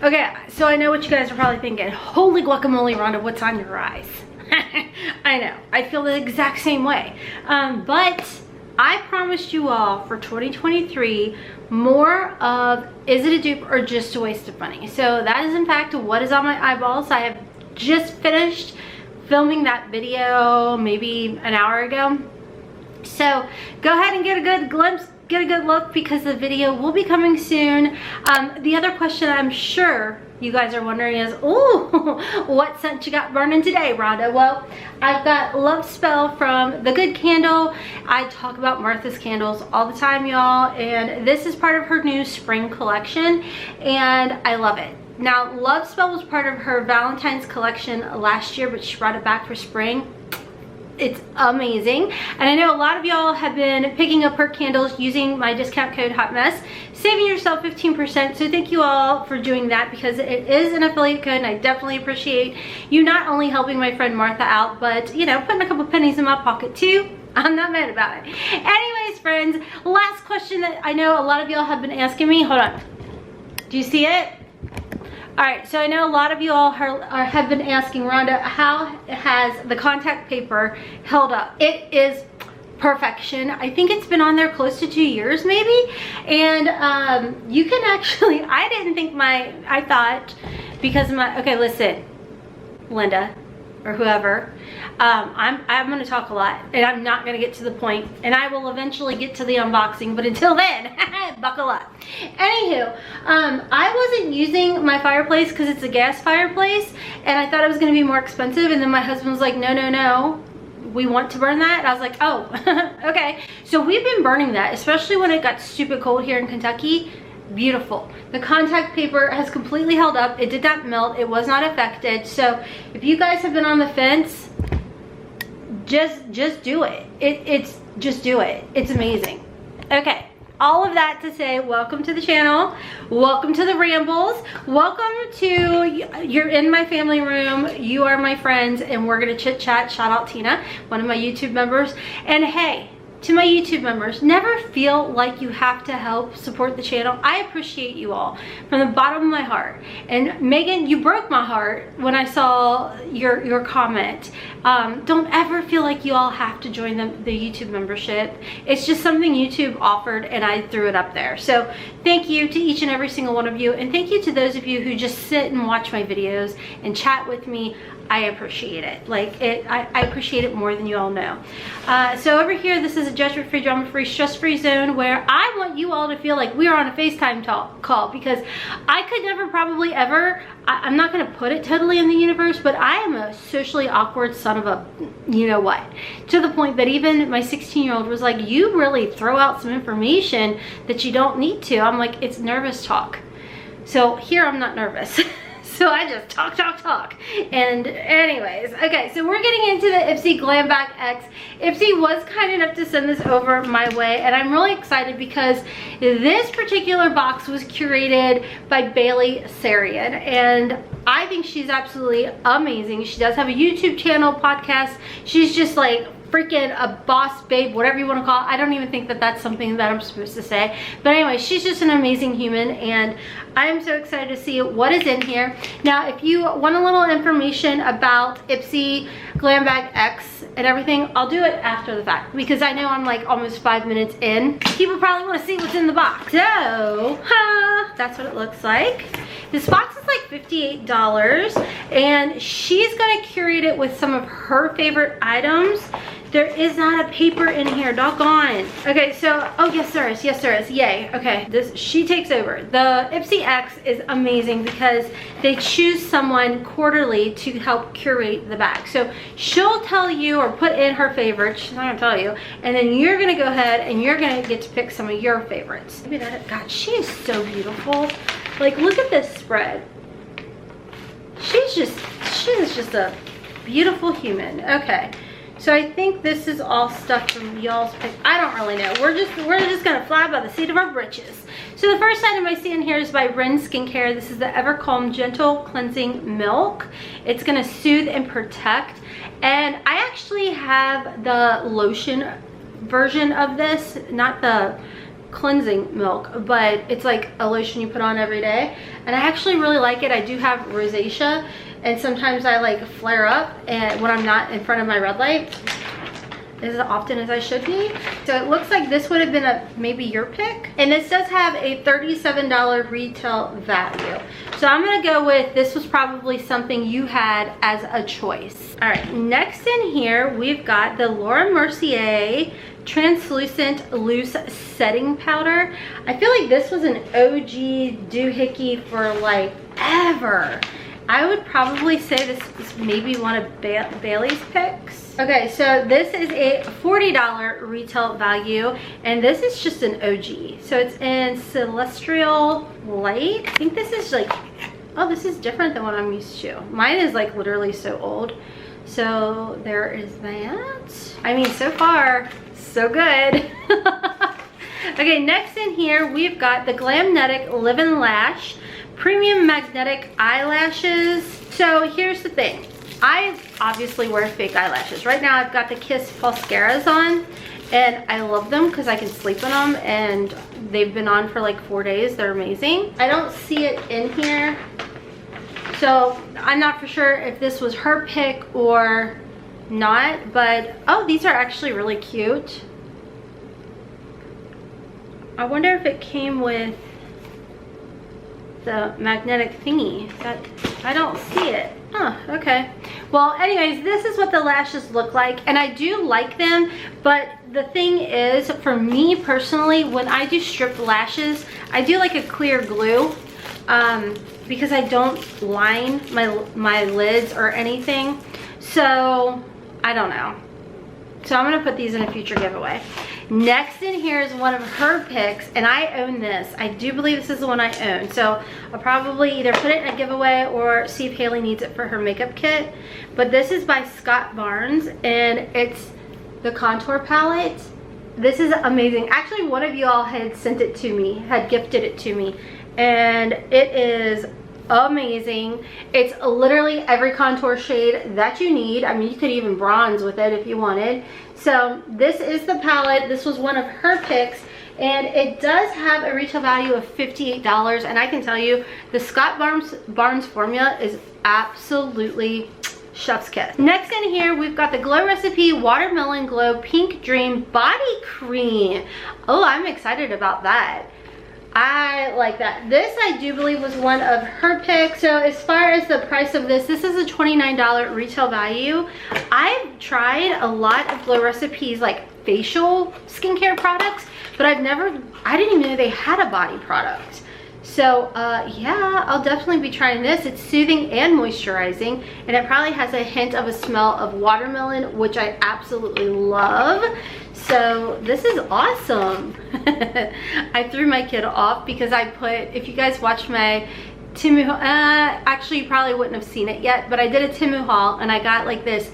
Okay, so I know what you guys are probably thinking. Holy guacamole, Rhonda, what's on your eyes? I know, I feel the exact same way. But I promised you all for 2023 more of is it a dupe or just a waste of money? So that is in fact what is on my eyeballs. I have just finished filming that video maybe an hour ago. So go ahead and get a good glimpse, get a good look, because the video will be coming soon. The other question I'm sure you guys are wondering is, oh, what scent you got burning today, Rhonda? Well, I've got Love Spell from The Good Candle. I talk about Martha's candles all the time, y'all, and this is part of her new spring collection, and I love it. Now, Love Spell was part of her Valentine's collection last year, but she brought it back for spring. It's amazing, and I know a lot of y'all have been picking up her candles using my discount code HOTMESS, saving yourself 15%. So thank you all for doing that, because it is an affiliate code, and I definitely appreciate you not only helping my friend Martha out, but you know, putting a couple pennies in my pocket too. I'm not mad about it. Anyways, friends, last question that I know a lot of y'all have been asking me. Hold on, do you see it? All right, so I know a lot of you all have been asking, Rhonda, how has the contact paper held up? It is perfection. I think it's been on there close to 2 years maybe, and you can actually, I thought because okay, listen, Linda or whoever, I'm gonna talk a lot and I'm not gonna get to the point, and I will eventually get to the unboxing, but until then, buckle up. Anywho, I wasn't using my fireplace because it's a gas fireplace, and I thought it was gonna be more expensive, and then my husband was like, no, we want to burn that. And I was like, oh, okay. So we've been burning that, especially when it got stupid cold here in Kentucky. Beautiful. The contact paper has completely held up. It did not melt. It was not affected. So if you guys have been on the fence, just do it. Just do it. It's amazing. Okay, all of that to say, welcome to the channel, welcome to the rambles, welcome to, you're in my family room, you are my friends, and we're gonna chit chat. Shout out Tina, one of my YouTube members. And hey, to my YouTube members, never feel like you have to help support the channel. I appreciate you all from the bottom of my heart. And Megan, you broke my heart when I saw your comment. Don't ever feel like you all have to join the YouTube membership. It's just something YouTube offered, and I threw it up there. So thank you to each and every single one of you, and thank you to those of you who just sit and watch my videos and chat with me. I appreciate it. I appreciate it more than you all know. So over here, this is a judgment-free, drama-free, stress-free zone where I want you all to feel like we are on a FaceTime call, because I could never probably ever, I'm not gonna put it totally in the universe, but I am a socially awkward son of a, you know what, to the point that even my 16-year-old was like, you really throw out some information that you don't need to. I'm like, it's nervous talk. So here I'm not nervous. So I just talk. And anyways, okay, so we're getting into the Ipsy Glambag X. Ipsy was kind enough to send this over my way, and I'm really excited because this particular box was curated by Bailey Sarian, and I think she's absolutely amazing. She does have a YouTube channel, podcast. She's just like freaking a boss babe, whatever you want to call it. I don't even think that that's something that I'm supposed to say, but anyway, she's just an amazing human, and I'm so excited to see what is in here. Now, if you want a little information about Ipsy Glambag X and everything, I'll do it after the fact, because I know I'm like almost 5 minutes in. People probably want to see what's in the box. So that's what it looks like. This box is like $58, and she's gonna curate it with some of her favorite items. There is not a paper in here, doggone. Okay, so, oh yes there is, yay. Okay, she takes over. The Ipsy X is amazing because they choose someone quarterly to help curate the bag. So she'll tell you or put in her favorites, she's not gonna tell you, and then you're gonna go ahead and you're gonna get to pick some of your favorites. Maybe that, God, she is so beautiful. Like, look at this spread. She is just a beautiful human. Okay. So I think this is all stuff from y'all's pick. I don't really know. We're just gonna fly by the seat of our britches. So the first item I see in here is by Ren Skincare. This is the Ever Calm Gentle Cleansing Milk. It's gonna soothe and protect. And I actually have the lotion version of this, not the cleansing milk, but it's like a lotion you put on every day, and I actually really like it. I do have rosacea, and sometimes I like flare up and when I'm not in front of my red light as often as I should be. So it looks like this would have been maybe your pick, and this does have a $37 retail value. So I'm gonna go with, this was probably something you had as a choice. All right, next in here we've got the Laura Mercier translucent loose setting powder. I feel like this was an OG doohickey for like ever. I would probably say this is maybe one of Bailey's picks. Okay, so this is a $40 retail value, and this is just an OG. So it's in Celestial Light. I think this is like, oh, this is different than what I'm used to. Mine is like literally so old. So there is that. I mean, so far, so good. Okay, next in here, we've got the Glamnetic Live and Lash Premium Magnetic Eyelashes. So here's the thing. I obviously wear fake eyelashes. Right now I've got the Kiss Falscaras on, and I love them because I can sleep in them, and they've been on for like 4 days. They're amazing. I don't see it in here, so I'm not for sure if this was her pick or not, but oh, these are actually really cute. I wonder if it came with the magnetic thingy. I don't see it. Oh, okay. Well, anyways, this is what the lashes look like, and I do like them, but the thing is, for me personally, when I do stripped lashes, I do like a clear glue, because I don't line my lids or anything. So I don't know. So I'm gonna put these in a future giveaway. Next in here is one of her picks, and I own this. I do believe this is the one I own. So I'll probably either put it in a giveaway or see if Haley needs it for her makeup kit. But this is by Scott Barnes, and it's the contour palette. This is amazing. Actually, one of you all had sent it to me, had gifted it to me, and it is amazing. It's literally every contour shade that you need. I mean, you could even bronze with it if you wanted. So this is the palette. This was one of her picks, and it does have a retail value of $58, and I can tell you the Scott Barnes formula is absolutely chef's kiss. Next in here, we've got the Glow Recipe Watermelon Glow Pink Dream Body Cream. Oh, I'm excited about that. I like that. This I do believe was one of her picks. So as far as the price of this is a $29 retail value. I've tried a lot of Glow Recipes like facial skincare products, but I didn't even know they had a body product. So yeah, I'll definitely be trying this. It's soothing and moisturizing, and it probably has a hint of a smell of watermelon, which I absolutely love. So this is awesome. I threw my kid off because I put, if you guys watch my Temu, actually you probably wouldn't have seen it yet, but I did a Temu haul, and I got like this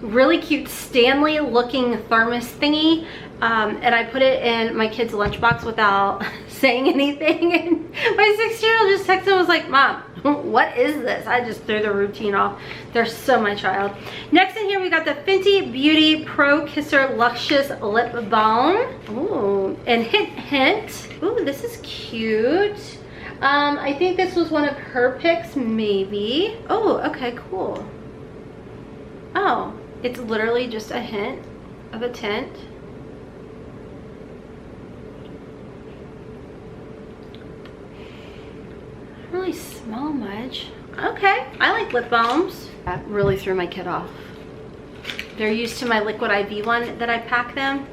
really cute Stanley looking thermos thingy, and I put it in my kid's lunchbox without saying anything, and my 6-year-old just texted and was like, "Mom, what is this?" I just threw the routine off. They're so my child. Next in here, we got the Fenty Beauty Pro Kisser Luscious Lip Balm. Ooh, and hint, hint. Ooh, this is cute. I think this was one of her picks, maybe. Oh, okay, cool. Oh, it's literally just a hint of a tint. I don't really smell much. Okay, I like lip balms. That really threw my kid off. They're used to my Liquid IV one that I pack them,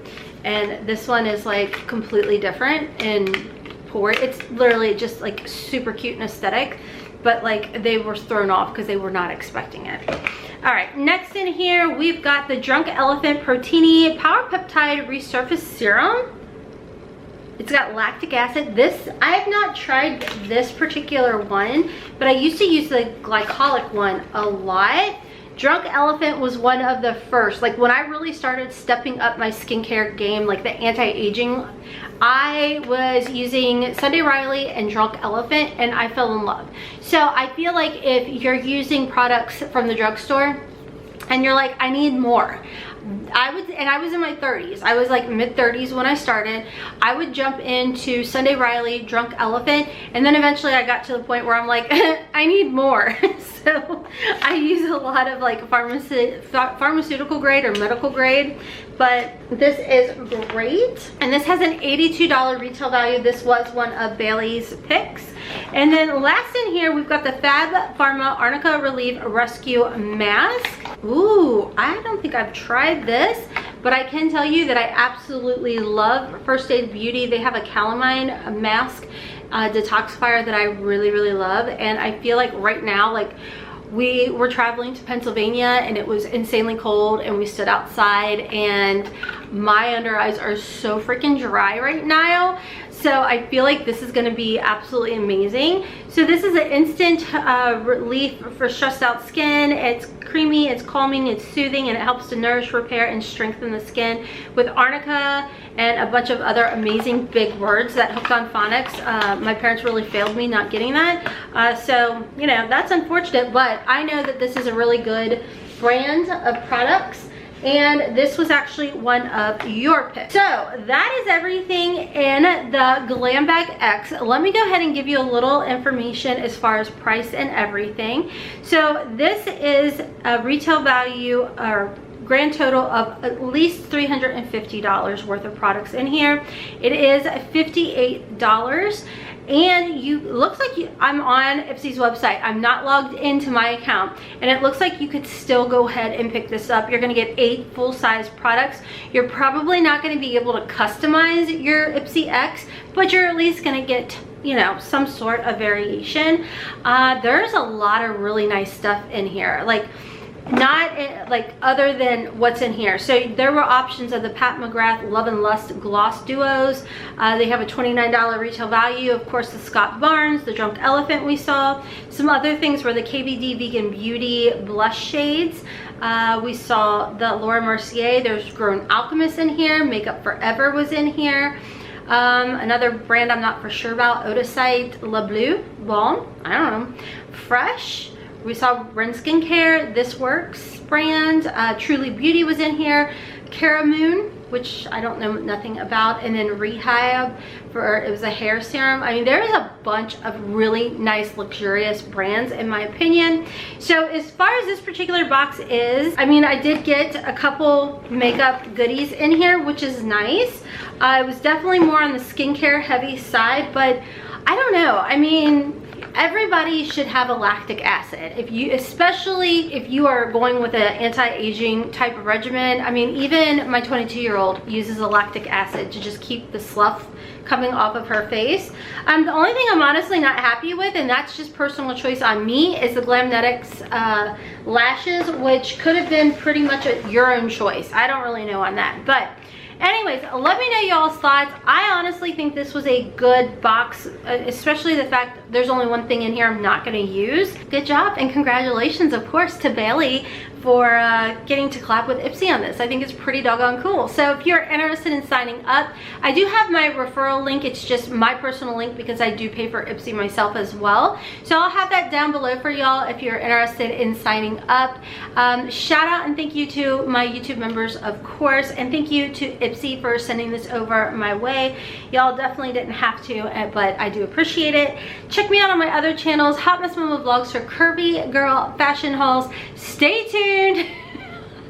and this one is like completely different and pour. It's literally just like super cute and aesthetic, but like they were thrown off because they were not expecting it. All right, next in here, we've got the Drunk Elephant Protini Power Peptide Resurface Serum. It's got lactic acid. This, I have not tried this particular one, but I used to use the glycolic one a lot. Drunk Elephant was one of the first, like when I really started stepping up my skincare game, like the anti-aging, I was using Sunday Riley and Drunk Elephant, and I fell in love. So I feel like if you're using products from the drugstore and you're like, I need more, I was in my 30s. I was like mid 30s when I started. I would jump into Sunday Riley, Drunk Elephant, and then eventually I got to the point where I'm like, I need more. So I use a lot of like pharmaceutical grade or medical grade, but this is great. And this has an $82 retail value. This was one of Bailey's picks. And then last in here, we've got the Fab Pharma Arnica Relief Rescue Mask. Ooh, I don't think I've tried this, but I can tell you that I absolutely love First Aid Beauty. They have a calamine mask detoxifier that I really love. And I feel like right now, like, we were traveling to Pennsylvania and it was insanely cold and we stood outside and my under eyes are so freaking dry right now. So I feel like this is going to be absolutely amazing. So this is an instant relief for stressed out skin. It's creamy, it's calming, it's soothing, and it helps to nourish, repair, and strengthen the skin with arnica and a bunch of other amazing big words that hooked on phonics. My parents really failed me not getting that. So, you know, that's unfortunate, but I know that this is a really good brand of products. And this was actually one of your picks. So that is everything in the Glambag X. Let me go ahead and give you a little information as far as price and everything. So this is a retail value or grand total of at least $350 worth of products in here. It is $58. And looks like I'm on Ipsy's website. I'm not logged into my account, and it looks like you could still go ahead and pick this up. You're going to get 8 full-size products. You're probably not going to be able to customize your Ipsy X, but you're at least going to get, you know, some sort of variation. There's a lot of really nice stuff in here, like not like other than what's in here. So there were options of the Pat McGrath Love and Lust gloss duos. They have a $29 retail value. Of course, the Scott Barnes, the Drunk Elephant we saw. Some other things were the KVD Vegan Beauty blush shades. We saw the Laura Mercier. There's Grown Alchemist in here. Makeup Forever was in here. Another brand I'm not for sure about, Odacite Le Bleu Balm. I don't know. Fresh. We saw Ren Skincare, This Works brand, Truly Beauty was in here, Cara Moon, which I don't know nothing about, and then Rehab it was a hair serum. I mean, there is a bunch of really nice, luxurious brands in my opinion. So as far as this particular box is, I mean, I did get a couple makeup goodies in here, which is nice. It was definitely more on the skincare heavy side, but I don't know. I mean, everybody should have a lactic acid, especially if you are going with an anti-aging type of regimen. I mean, even my 22-year-old uses a lactic acid to just keep the slough coming off of her face. The only thing I'm honestly not happy with, and that's just personal choice on me, is the Glamnetics lashes, which could have been pretty much your own choice. I don't really know on that, but anyways, let me know y'all's thoughts. I honestly think this was a good box, especially the fact that there's only one thing in here I'm not going to use. Good job, and congratulations, of course, to Bailey for getting to collab with Ipsy on this. I think it's pretty doggone cool. So if you're interested in signing up, I do have my referral link. It's just my personal link because I do pay for Ipsy myself as well. So I'll have that down below for y'all if you're interested in signing up. Shout out and thank you to my YouTube members, of course, and thank you to Ipsy for sending this over my way. Y'all definitely didn't have to, but I do appreciate it. Check me out on my other channels, Hot Mess Mama Vlogs for curvy girl fashion hauls. Stay tuned.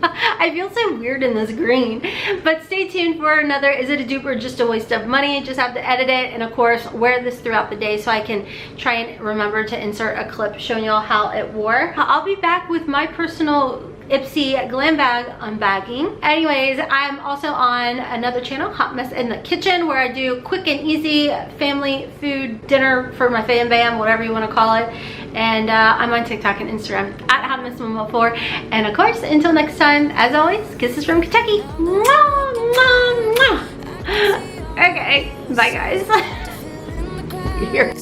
I feel so weird in this green, but stay tuned for another Is It a Dupe or Just a Waste of Money? I just have to edit it and of course wear this throughout the day so I can try and remember to insert a clip showing y'all how it wore. I'll be back with my personal Ipsy Glambag unbagging. Anyways, I'm also on another channel, Hot Mess in the Kitchen, where I do quick and easy family food dinner for my fam bam, whatever you want to call it. And I'm on TikTok and Instagram at HotMessMomma4. And of course, until next time, as always, kisses from Kentucky. Mwah, mwah, mwah. Okay, bye guys. Here.